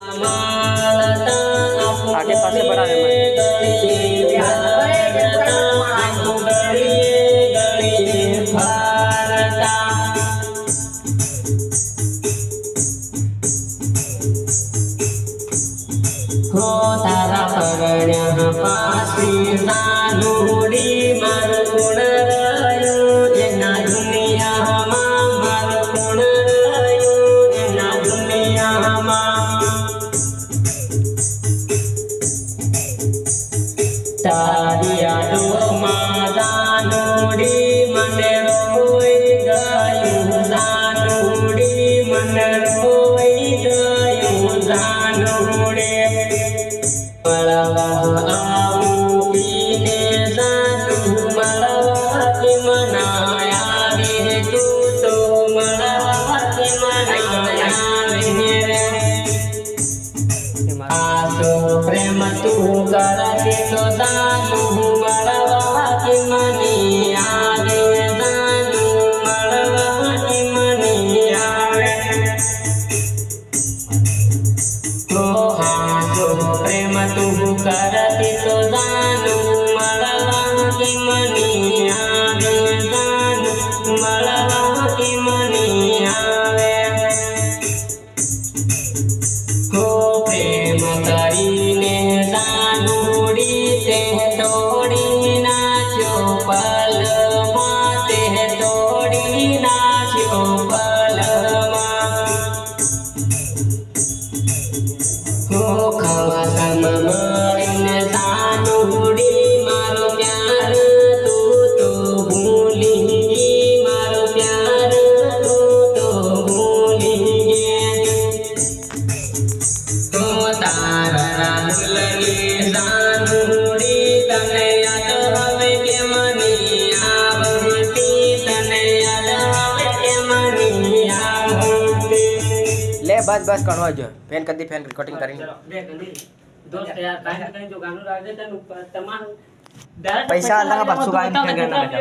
आगे पासे बढ़ा दे हो तारा पगड्या पासी नानुडी मार कोण रयो एना दुनिया मार कोण रयो एना दुनिया तारिया दो दानुडी मने रोई गयो दानुडी मने रोई गयो दानुडी मळवा आऊ पीने दानू मळवा की मनाया रे तू तो मळवा की मनाया रे आसो प्रेम तू करते तो दानू मळवा की मनिया रे दानू मळवा की मनिया रे हो आसो प्रेम तू करते तो दानू मळवा की मनिया रे दानू मळवा की मनिया रे हो प्रेम करीने दानुडी ते तोडी नाच्यो पलमा ते तोडी नाच्यो पलमा हो खवासम मळीने दानुडी मारो प्यार तू तो भूली मारो प्यार तू तो भूली हो तारा दुलनी दानुडी तने याद हवे के मनी आवती तने याद हवे के मनी आवती ले बस करवा जो फैन कर दी फैन रिकॉर्डिंग करेंगे दोस्त यार कहीं जो गाना गा देता है तमाम पैसा अलग बात सुगाई में गाना लगा